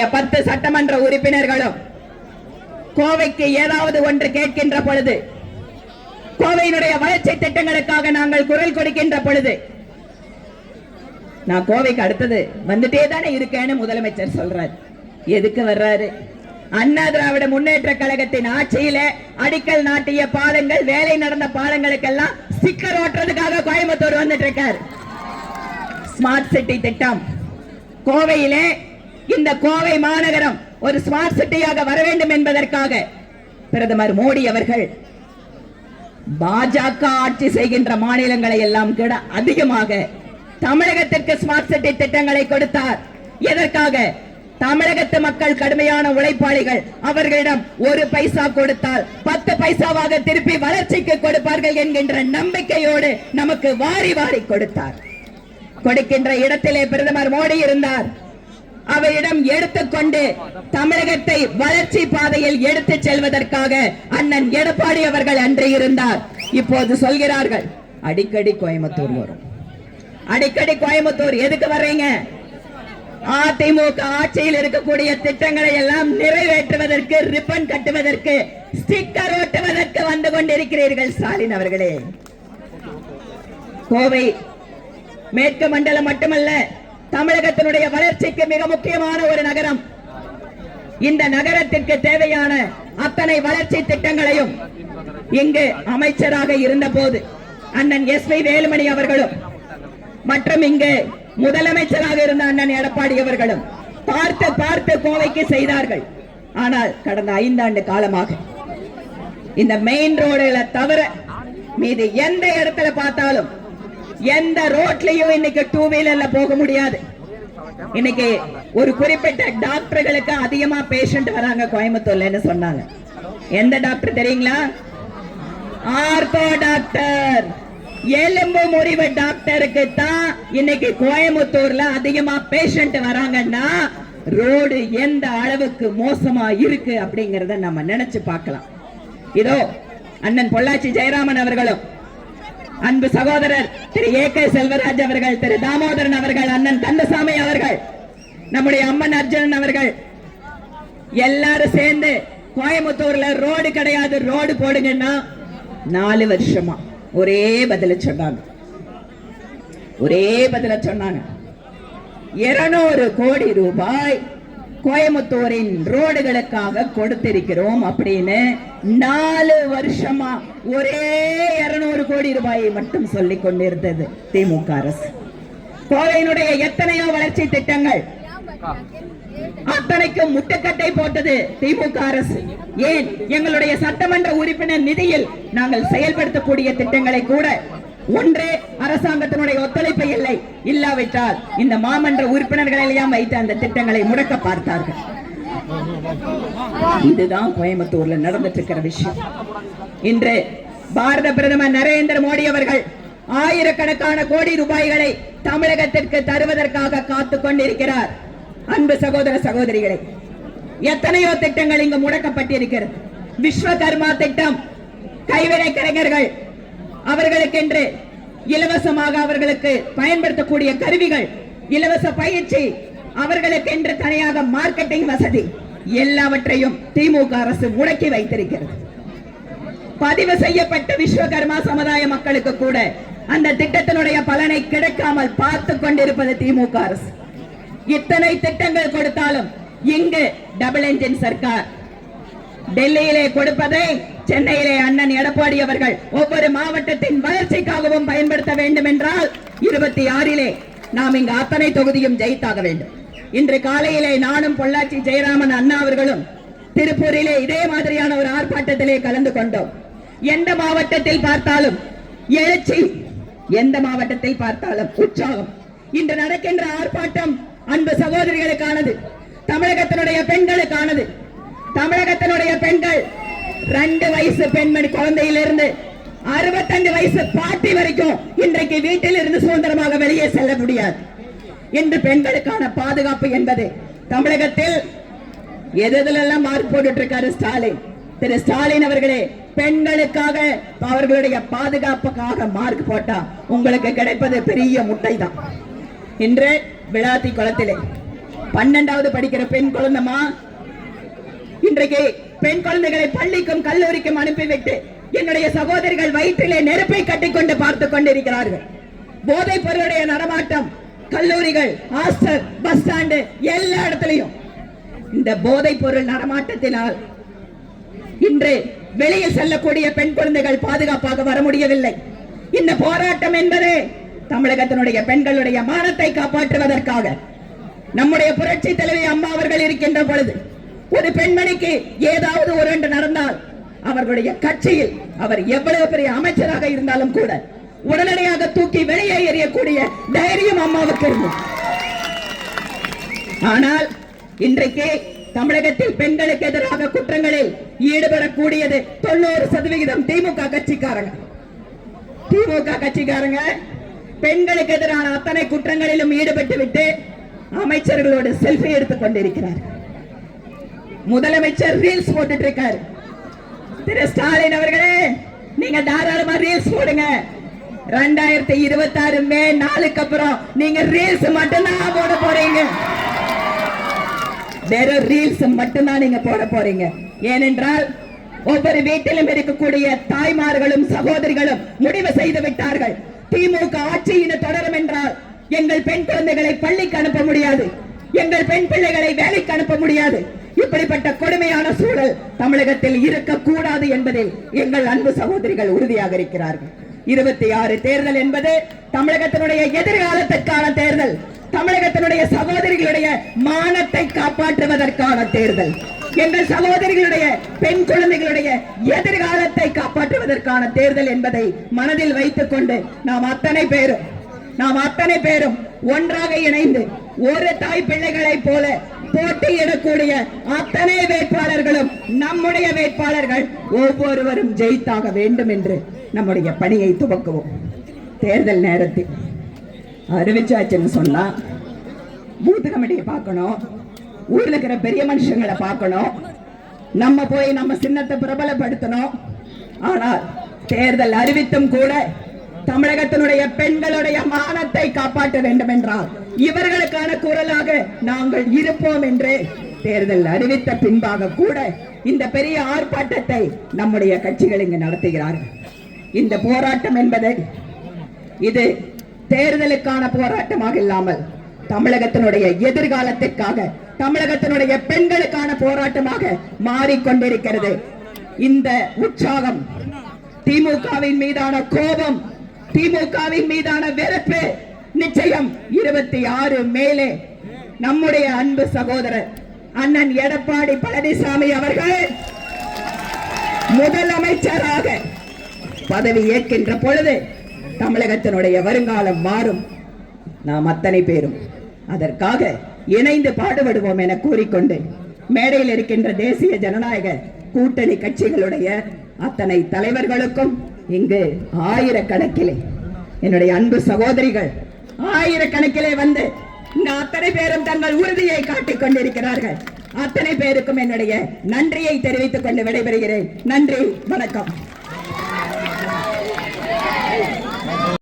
10 சட்டமன்ற உறுப்பினர்களும் கோவைக்கு ஏதாவது ஒன்று கேட்கின்ற பொழுது, கோவையினுடைய வளர்ச்சி திட்டங்களுக்காக நாங்கள் குரல் கொடுக்கின்ற பொழுது, நான் கோவைக்கு அடுத்தது வந்துட்டே தானே இருக்கேன்னு முதலமைச்சர் சொல்றாரு. எதுக்கு வர்றாரு? அண்ணா திராவிட முன்னேற்ற கழகத்தின் ஆட்சியில அடிக்கல் நாட்டிய பாலங்கள், வேலை நடந்த பாலங்களுக்கெல்லாம் ஸ்டிக்கர் ஓட்டுறதுக்காக கோயம்புத்தூர் வந்துட்டு இருக்கார். ஸ்மார்ட் சிட்டி திட்டம், கோவையிலே இந்த கோவை மாநகரம் ஒரு ஸ்மார்ட் சிட்டியாக வர வேண்டும் என்பதற்காக பிரதமர் மோடி அவர்கள் பாஜக ஆட்சி செய்கின்ற மாநிலங்களை எல்லாம் கூட அதிகமாக தமிழகத்திற்கு ஸ்மார்ட் சிட்டி திட்டங்களை கொடுத்தார். எதற்காக? தமிழகத்து மக்கள் கடுமையான உழைப்பாளிகள், அவர்களிடம் 1 பைசா கொடுத்தால் 10 பைசாவாக திருப்பி வளர்ச்சிக்கு கொடுப்பார்கள் என்கின்ற நம்பிக்கையோடு நமக்கு வாரி வாரி கொடுத்தார். கொடுக்கின்ற இடத்திலே பிரதமர் மோடி இருந்தார். அவரிடம் எடுத்துக்கொண்டு தமிழகத்தை வளர்ச்சி பாதையில் எடுத்துச் செல்வதற்காக அண்ணன் எடப்பாடி அவர்கள் அன்று இருந்தார். இப்போது சொல்கிறார்கள் அடிக்கடி கோயம்புத்தூர் வரும். அடிக்கடி கோயம்புத்தூர் எதுக்கு வர்றீங்க? அதிமுக ஆட்சியில் இருக்கக்கூடிய திட்டங்களை எல்லாம் நிறைவேற்றுவதற்கு, ரிப்பன் கட்டுவதற்கு, ஸ்டிக்கர் ஓட்டுவதற்கு வந்து கொண்டிருக்கிறீர்கள் ஸ்டாலின் அவர்களே. கோவை மேற்கு மண்டலம் மட்டுமல்ல, தமிழகத்தினுடைய வளர்ச்சிக்கு மிக முக்கியமான ஒரு நகரம். இந்த நகரத்திற்கு தேவையான அத்தனை வளர்ச்சி திட்டங்களையும் இங்கு அமைச்சராக இருந்த போது அண்ணன் எஸ்.வி. வேலுமணி அவர்களும் மற்றும் இங்கு முதலமைச்சராக இருந்த அண்ணன் எடப்பாடி அவர்களும் பார்த்து பார்த்து கோவைக்கு செய்தார்கள். ஆனால் கடந்த 5 ஆண்டு காலமாக இந்த மெயின் ரோடுகளை தவிர மீது எந்த இடத்துல பார்த்தாலும், எந்த ரோட்லயும் இன்னைக்கு 2 வீலர்ல போக முடியாது. இன்னைக்கு ஒரு குறிப்பிட்ட டாக்டர்களுக்கு அதிகமா பேஷண்ட் வராங்க கோயம்புத்தூர்ல சொன்னாங்க. எந்த டாக்டர் தெரியுங்களா? ஆர்த்தோ டாக்டர், எலும்பு முறிவு டாக்டருக்கு தான் இன்னைக்கு கோயம்புத்தூர்ல அதிகமா பேஷண்ட் வராங்கன்னா ரோடு எந்த அளவுக்கு மோசமா இருக்கு அப்படிங்கறத நம்ம நினைச்சு பார்க்கலாம். இதோ அண்ணன் பொள்ளாச்சி ஜெயராமன் அவர்களும், அன்பு சகோதரர் திரு ஏ.கே. செல்வராஜ் அவர்கள், திரு தாமோதரன் அவர்கள், அண்ணன் கந்தசாமி அவர்கள், நம்முடைய அம்மன் அர்ஜுனன் அவர்கள் எல்லாரும் சேர்ந்து கோயம்புத்தூர்ல ரோடு கிடையாது, ரோடு போடுங்கன்னா 4 வருஷமா ஒரே பதில சொன்னாங்க. ஒரே பதில சொன்னாங்க. 200 கோடி ரூபாய் கோயம்புத்தூரின் ரோடுகளுக்காக கொடுத்திருக்கிறோம் அப்படின்னு 4 வருஷமா ஒரே 200 கோடி ரூபாயை மட்டும் சொல்லிக் கொண்டிருந்தது திமுக அரசு. கோவையினுடைய எத்தனையோ வளர்ச்சி திட்டங்கள் அத்தனைக்கும் முட்டுக்கட்டை போட்டது திமுக அரசு. ஏன்? எங்களுடைய சட்டமன்ற உறுப்பினர் நிதியில் நாங்கள் செயல்படுத்தக்கூடிய திட்டங்களை கூட ஒன்றே அரசாங்கத்தினுடைய ஒத்துழைப்பு இல்லை, இல்லாவிட்டால் இந்த மாமன்ற உறுப்பினர்களையும் வைத்து அந்த திட்டங்களை முடக்க பார்த்தார்கள். இதுதான் கோயம்புத்தூர்ல நடந்துட்டு இருக்கிற விஷயம். இன்று பாரத பிரதமர் நரேந்திர மோடி அவர்கள் ஆயிரக்கணக்கான கோடி ரூபாய்களை தமிழகத்திற்கு தருவதற்காக காத்துக் கொண்டிருக்கிறார். அன்பு சகோதர சகோதரிகளை, எத்தனையோ திட்டங்கள் இங்கு முடக்கப்பட்டிருக்கிறது. விஸ்வகர்மா திட்டம், கைவினை கலைஞர்கள் அவர்களுக்கென்று இலவசமாக அவர்களுக்கு பயன்படுத்தக்கூடிய கருவிகள், இலவச பயிற்சி, அவர்களுக்கென்று தனியாக மார்க்கெட்டிங் வசதி, எல்லாவற்றையும் திமுக அரசு முடக்கி வைத்திருக்கிறது. பதிவு செய்யப்பட்ட விஸ்வகர்மா சமுதாய மக்களுக்கு கூட அந்த திட்டத்தினுடைய பலனை கிடைக்காமல் பார்த்து கொண்டிருப்பது திமுக அரசு. இத்தனை திட்டங்கள் கொடுத்தாலும் இங்கு டபுள் என்ஜின் சர்க்கார். டெல்லியிலே கொடுப்பதை சென்னையிலே அண்ணன் எடப்பாடி அவர்கள் ஒவ்வொரு மாவட்டத்தின் வளர்ச்சிக்காகவும் பயன்படுத்த வேண்டும் என்றால் 26 நாம் இங்கு அத்தனை தொகுதியும் ஜெயித்தாக வேண்டும். இன்று காலையிலே நானும் பொள்ளாச்சி ஜெயராமன் அண்ணா அவர்களும் திருப்பூரிலே இதே மாதிரியான ஒரு ஆர்ப்பாட்டத்திலே கலந்து கொண்டோம். எந்த மாவட்டத்தில் பார்த்தாலும் எழுச்சி, எந்த மாவட்டத்தில் பார்த்தாலும் உற்சாகம். இன்று நடக்கின்ற ஆர்ப்பாட்டம் அன்பு சகோதரிகளுக்கானது, தமிழகத்தினுடைய பெண்களுக்கானது. தமிழகத்தினுடைய பெண்கள் 2 வயசு பெண்மணி குழந்தையிலிருந்து 65 வயசு பாட்டி வரைக்கும் இன்றைக்கு வீட்டில் இருந்து சுதந்திரமாக வெளியே செல்ல முடியாது. இன்று பெண்களுக்கான பாதுகாப்பு என்பது தமிழகத்தில் எதெல்லாம் மார்க் போட்டு இருக்காரு ஸ்டாலின். திரு ஸ்டாலின் அவர்களே, பெண்களுக்காக அவர்களுடைய பாதுகாப்புக்காக மார்க் போட்டா உங்களுக்கு கிடைப்பது பெரிய முட்டை தான். இன்று விளாத்தி குளத்திலே 12வது படிக்கிற பெண் குழந்தைமா இன்றைக்கு பெண் குழந்தைகளை பள்ளிக்கும் கல்லூரிக்கும் அனுப்பிவிட்டு என்னுடைய சகோதரிகள் வயிற்றிலே நெருப்பை கட்டிக்கொண்டு பார்த்துக் கொண்டிருக்கிறார்கள். போதைப் பொருளுடைய நடமாட்டம் கல்லூரிகள், ஹாஸ்டல், பஸ் ஸ்டாண்டு எல்லா இடத்திலையும் இந்த போதைப் பொருள் நடமாட்டத்தினால் இன்று வெளியில் செல்லக்கூடிய பெண் குழந்தைகள் பாதுகாப்பாக வர முடியவில்லை. இந்த போராட்டம் என்பது தமிழகத்தினுடைய பெண்களுடைய மானத்தை காப்பாற்றுவதற்காக நம்முடைய புரட்சி தலைவி அம்மா அவர்கள் இருக்கின்ற பொழுது ஒரு பெண்மணிக்கு ஏதாவது ஒன்று நடந்தால் அவர்களுடைய கட்சியில் அவர் எவ்வளவு பெரிய அமைச்சராக இருந்தாலும் கூட உடனடியாக தூக்கி வெளியே எறியக்கூடிய தைரியம் அம்மாவுக்கு இருந்தது. ஆனால் இன்றைக்கு தமிழகத்தில் பெண்களுக்கு எதிராக குற்றங்களில் ஈடுபடக்கூடியது 90% திமுக கட்சிக்காரங்க. திமுக கட்சிக்காரங்க பெண்களுக்கு எதிரான அத்தனை குற்றங்களிலும் ஈடுபட்டு விட்டு அமைச்சர்களோடு செல்ஃபி எடுத்துக் கொண்டிருக்கிறார். முதலமைச்சர் ரீல்ஸ் போட்டுட்டு இருக்காரு. திரு ஸ்டாலின் அவர்களே, நீங்க தாராளமா ரீல்ஸ் போடுங்க. 2026 மே 4க்கு அப்புறம் நீங்க ரீல்ஸ் மட்டும்தான் போட போறீங்க. வெறும் ரீல்ஸ் மட்டும்தான் நீங்க போட போறீங்க. ஏனென்றால் ஒவ்வொரு வீட்டிலும் இருக்கக்கூடிய தாய்மார்களும் சகோதரிகளும் முடிவு செய்து விட்டார்கள். திமுக ஆட்சியின் தொடரும் என்றால் எங்கள் பெண் குழந்தைகளை பள்ளிக்கு அனுப்ப முடியாது, எங்கள் பெண் பிள்ளைகளை வேலைக்கு அனுப்ப முடியாது. இப்படிப்பட்ட கொடுமையான சூழல் தமிழகத்தில் இருக்கக்கூடாது என்பதில் எங்கள் அன்பு சகோதரிகள் உறுதியாக இருக்கிறார்கள். 26 தேர்தல் என்பது தமிழகத்தினுடைய எதிர்காலத்திற்கான தேர்தல். தமிழகத்தினுடைய சகோதரிகளுடைய மானத்தை காப்பாற்றுவதற்கான தேர்தல். எங்கள் சகோதரிகளுடைய பெண் குழந்தைகளுடைய எதிர்காலத்தை காப்பாற்றுவதற்கான தேர்தல் என்பதை மனதில் வைத்துக் கொண்டு நாம் அத்தனை பேரும் ஒன்றாக இணைந்து ஒரு தாய் பிள்ளைகளை போல போட்டியிடக்கூடிய அத்தனை வேட்பாளர்களும் நம்முடைய வேட்பாளர்கள் ஒவ்வொருவரும் ஜெயித்தாக வேண்டும் என்று நம்முடைய பணியை துவக்குவோம். தேர்தல் நேரத்தில் அறிவிச்சாச்சுன்னு சொன்னா பூத் கமிட்டியை பார்க்கணும், ஊர்ல இருக்கிற பெரிய மனுஷங்களை பார்க்கணும், நம்ம போய் நம்ம சின்னத்தை பிரபலப்படுத்தணும். ஆனால் தேர்தல் அறிவித்தும் கூட தமிழகத்தினுடைய பெண்களுடைய மானத்தை காப்பாற்ற வேண்டும் என்றால் இவர்களுக்கான குரலாக நாங்கள் இருப்போம் என்று தேர்தல் அறிவித்த பின்பாக கூட இந்த பெரிய ஆர்ப்பாட்டத்தை நம்முடைய கட்சிகள் இங்கு நடத்துகிறார்கள். இந்த போராட்டம் என்பது இது தேர்தலுக்கான போராட்டமாக இல்லாமல் தமிழகத்தினுடைய எதிர்காலத்திற்காக, தமிழகத்தினுடைய பெண்களுக்கான போராட்டமாக மாறிக்கொண்டிருக்கிறது. இந்த உற்சாகம், திமுகவின் மீதான கோபம், திமுகவின் மீதான வெறுப்பு நிச்சயம் 26 மேலே நம்முடைய அன்பு சகோதரர் அண்ணன் எடப்பாடி பழனிசாமி அவர்கள் முதலமைச்சராக பதவி ஏற்கின்ற பொழுது தமிழகத்தினுடைய வருங்காலம் மாறும். நாம் அத்தனை பேரும் அதற்காக இணைந்து பாடுபடுவோம் என கூறிக்கொண்டு மேடையில் இருக்கின்ற தேசிய ஜனநாயக கூட்டணி கட்சிகளுடைய அத்தனை தலைவர்களுக்கும் இங்கு ஆயிரக்கணக்கிலே என்னுடைய அன்பு சகோதரிகள் ஆயிரக்கணக்கிலே வந்து இந்த அத்தனை பேரும் தங்கள் உறுதியை காட்டிக் கொண்டிருக்கிறார்கள். அத்தனை பேருக்கும் என்னுடைய நன்றியை தெரிவித்துக் கொண்டு விடைபெறுகிறேன். நன்றி, வணக்கம்.